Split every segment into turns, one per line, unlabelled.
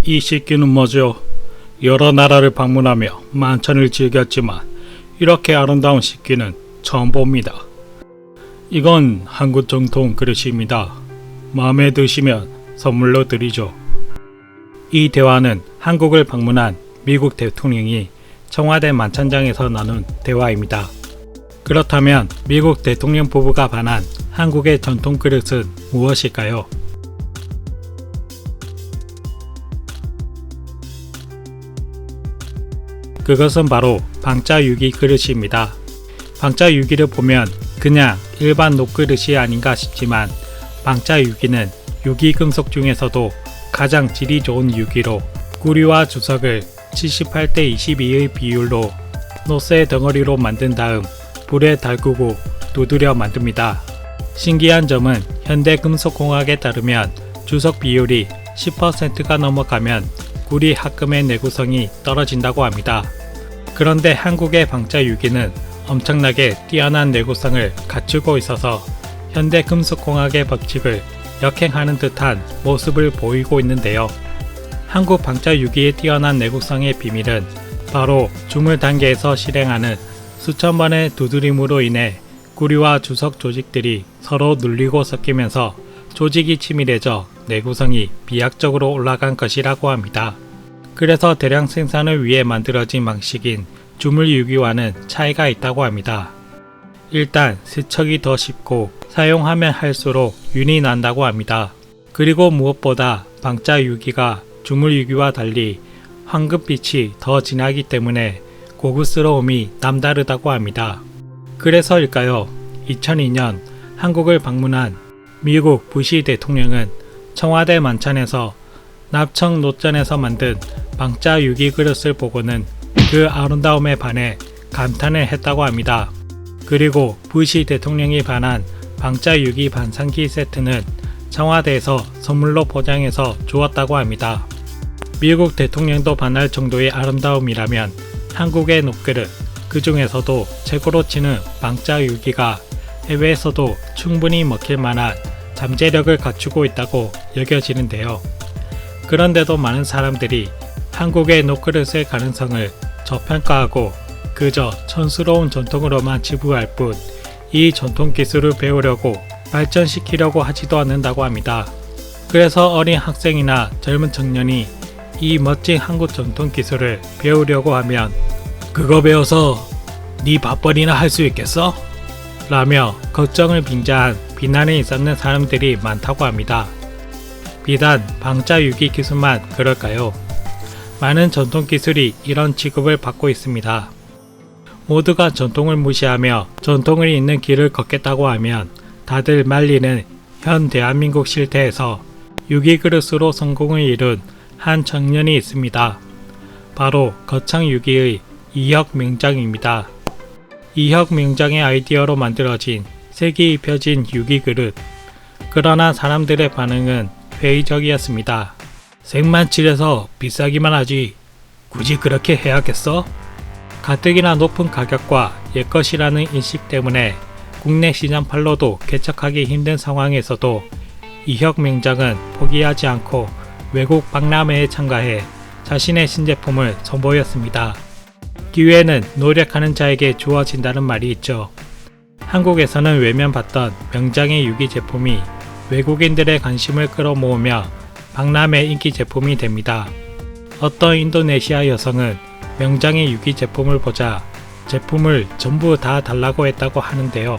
이 식기는 뭐죠? 여러 나라를 방문하며 만찬을 즐겼지만 이렇게 아름다운 식기는 처음 봅니다. 이건 한국 정통 그릇입니다. 마음에 드시면 선물로 드리죠. 이 대화는 한국을 방문한 미국 대통령이 청와대 만찬장에서 나눈 대화입니다. 그렇다면 미국 대통령 부부가 반한 한국의 전통 그릇은 무엇일까요? 그것은 바로 방자 유기 그릇입니다. 방자 유기를 보면 그냥 일반 녹그릇이 아닌가 싶지만 방자 유기는 유기금속 중에서도 가장 질이 좋은 유기로 구리와 주석을 78대 22의 비율로 노쇠 덩어리로 만든 다음 불에 달구고 두드려 만듭니다. 신기한 점은 현대금속공학에 따르면 주석 비율이 10%가 넘어가면 구리 합금의 내구성이 떨어진다고 합니다. 그런데 한국의 방자 유기는 엄청나게 뛰어난 내구성을 갖추고 있어서 현대금속공학의 법칙을 역행하는 듯한 모습을 보이고 있는데요. 한국 방자 유기의 뛰어난 내구성의 비밀은 바로 주물 단계에서 실행하는 수천 번의 두드림으로 인해 구리와 주석 조직들이 서로 눌리고 섞이면서 조직이 치밀해져 내구성이 비약적으로 올라간 것이라고 합니다. 그래서 대량 생산을 위해 만들어진 방식인 주물 유기와는 차이가 있다고 합니다. 일단 세척이 더 쉽고 사용하면 할수록 윤이 난다고 합니다. 그리고 무엇보다 방자 유기가 주물 유기와 달리 황금빛이 더 진하기 때문에 고급스러움이 남다르다고 합니다. 그래서일까요? 2002년 한국을 방문한 미국 부시 대통령은 청와대 만찬에서 납청 노전에서 만든 방자 유기 그릇을 보고는 그 아름다움에 반해 감탄을 했다고 합니다. 그리고 부시 대통령이 반한 방자 유기 반상기 세트는 청와대에서 선물로 포장해서 주었다고 합니다. 미국 대통령도 반할 정도의 아름다움이라면 한국의 녹그릇, 그 중에서도 최고로 치는 방자 유기가 해외에서도 충분히 먹힐 만한 잠재력을 갖추고 있다고 여겨지는데요. 그런데도 많은 사람들이 한국의 녹그릇의 가능성을 저평가하고 그저 촌스러운 전통으로만 치부할 뿐 이 전통 기술을 배우려고 발전시키려고 하지도 않는다고 합니다. 그래서 어린 학생이나 젊은 청년이 이 멋진 한국 전통 기술을 배우려고 하면 그거 배워서 네 밥벌이나 할 수 있겠어? 라며 걱정을 빙자한 비난에 있었는 사람들이 많다고 합니다. 비단 방자 유기 기술만 그럴까요? 많은 전통 기술이 이런 취급을 받고 있습니다. 모두가 전통을 무시하며 전통을 잇는 길을 걷겠다고 하면 다들 말리는 현 대한민국 실태에서 유기 그릇으로 성공을 이룬 한 청년이 있습니다. 바로 거창 유기의 이혁 명장입니다. 이혁 명장의 아이디어로 만들어진 색이 입혀진 유기 그릇. 그러나 사람들의 반응은 회의적이었습니다. 색만 칠해서 비싸기만 하지 굳이 그렇게 해야겠어? 가뜩이나 높은 가격과 옛것이라는 인식 때문에 국내 시장팔로도 개척하기 힘든 상황에서도 이혁 명장은 포기하지 않고 외국 박람회에 참가해 자신의 신제품을 선보였습니다. 기회는 노력하는 자에게 주어진다는 말이 있죠. 한국에서는 외면받던 명장의 유기 제품이 외국인들의 관심을 끌어모으며 박람회 인기 제품이 됩니다. 어떤 인도네시아 여성은 명장의 유기 제품을 보자 제품을 전부 다 달라고 했다고 하는데요.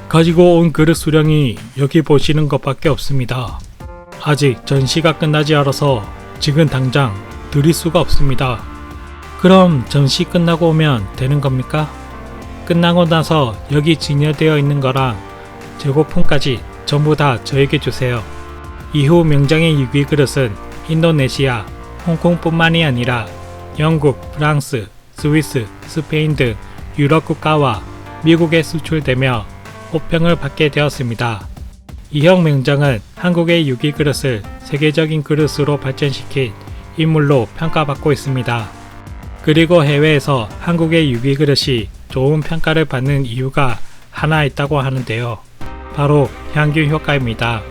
가지고 온 그릇 수량이 여기 보시는 것밖에 없습니다. 아직 전시가 끝나지 않아서 지금 당장 드릴 수가 없습니다. 그럼 전시 끝나고 오면 되는 겁니까? 끝나고 나서 여기 진열되어 있는 거랑 재고품까지 전부 다 저에게 주세요. 이후 명장의 유기 그릇은 인도네시아, 홍콩뿐만이 아니라 영국, 프랑스, 스위스, 스페인 등 유럽 국가와 미국에 수출되며 호평을 받게 되었습니다. 이혁 명장은 한국의 유기 그릇을 세계적인 그릇으로 발전시킨 인물로 평가받고 있습니다. 그리고 해외에서 한국의 유기 그릇이 좋은 평가를 받는 이유가 하나 있다고 하는데요. 바로 향균 효과입니다.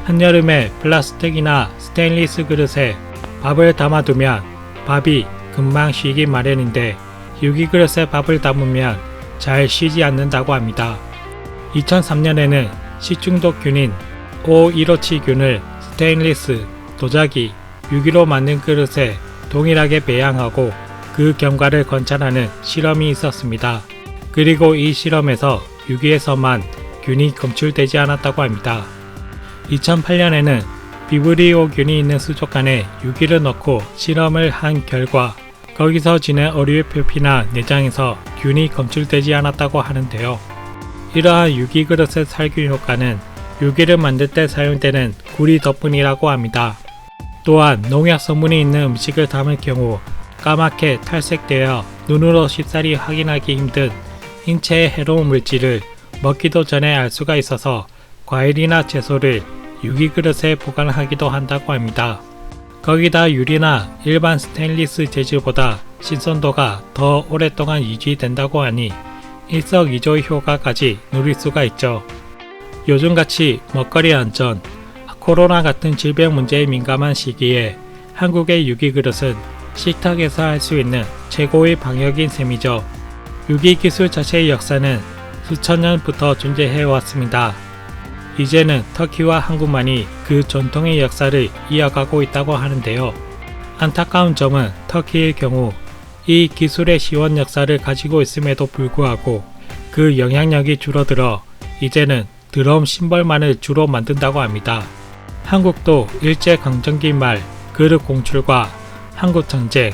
한여름에 플라스틱이나 스테인리스 그릇에 밥을 담아두면 밥이 금방 쉬기 마련인데 유기그릇에 밥을 담으면 잘 쉬지 않는다고 합니다. 2003년에는 식중독균인 O157균을 스테인리스, 도자기, 유기로 만든 그릇에 동일하게 배양하고 그 경과를 관찰하는 실험이 있었습니다. 그리고 이 실험에서 유기에서만 균이 검출되지 않았다고 합니다. 2008년에는 비브리오균이 있는 수족관에 유기를 넣고 실험을 한 결과 거기서 지낸 어류의 표피나 내장에서 균이 검출되지 않았다고 하는데요. 이러한 유기 그릇의 살균 효과는 유기를 만들 때 사용되는 구리 덕분이라고 합니다. 또한 농약 성분이 있는 음식을 담을 경우 까맣게 탈색되어 눈으로 쉽사리 확인하기 힘든 인체에 해로운 물질을 먹기도 전에 알 수가 있어서 과일이나 채소를 유기 그릇에 보관하기도 한다고 합니다. 거기다 유리나 일반 스테인리스 재질보다 신선도가 더 오랫동안 유지된다고 하니 일석이조의 효과까지 누릴 수가 있죠. 요즘같이 먹거리 안전, 코로나 같은 질병 문제에 민감한 시기에 한국의 유기 그릇은 식탁에서 할 수 있는 최고의 방역인 셈이죠. 유기 기술 자체의 역사는 수천 년부터 존재해 왔습니다. 이제는 터키와 한국만이 그 전통의 역사를 이어가고 있다고 하는데요. 안타까운 점은 터키의 경우 이 기술의 시원 역사를 가지고 있음에도 불구하고 그 영향력이 줄어들어 이제는 드럼 심벌만을 주로 만든다고 합니다. 한국도 일제강점기 말 그릇 공출과 한국전쟁,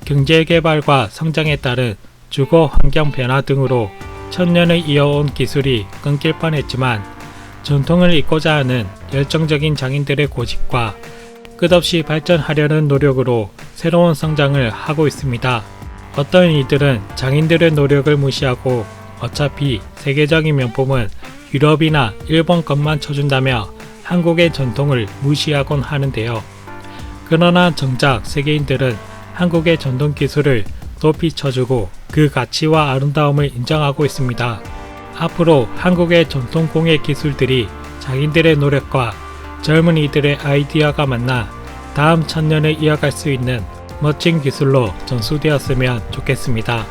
경제개발과 성장에 따른 주거 환경 변화 등으로 천년을 이어온 기술이 끊길 뻔했지만 전통을 잇고자 하는 열정적인 장인들의 고집과 끝없이 발전하려는 노력으로 새로운 성장을 하고 있습니다. 어떤 이들은 장인들의 노력을 무시하고 어차피 세계적인 명품은 유럽이나 일본 것만 쳐준다며 한국의 전통을 무시하곤 하는데요. 그러나 정작 세계인들은 한국의 전통 기술을 높이 쳐주고 그 가치와 아름다움을 인정하고 있습니다. 앞으로 한국의 전통 공예 기술들이 장인들의 노력과 젊은이들의 아이디어가 만나 다음 천년을 이어갈 수 있는 멋진 기술로 전수되었으면 좋겠습니다.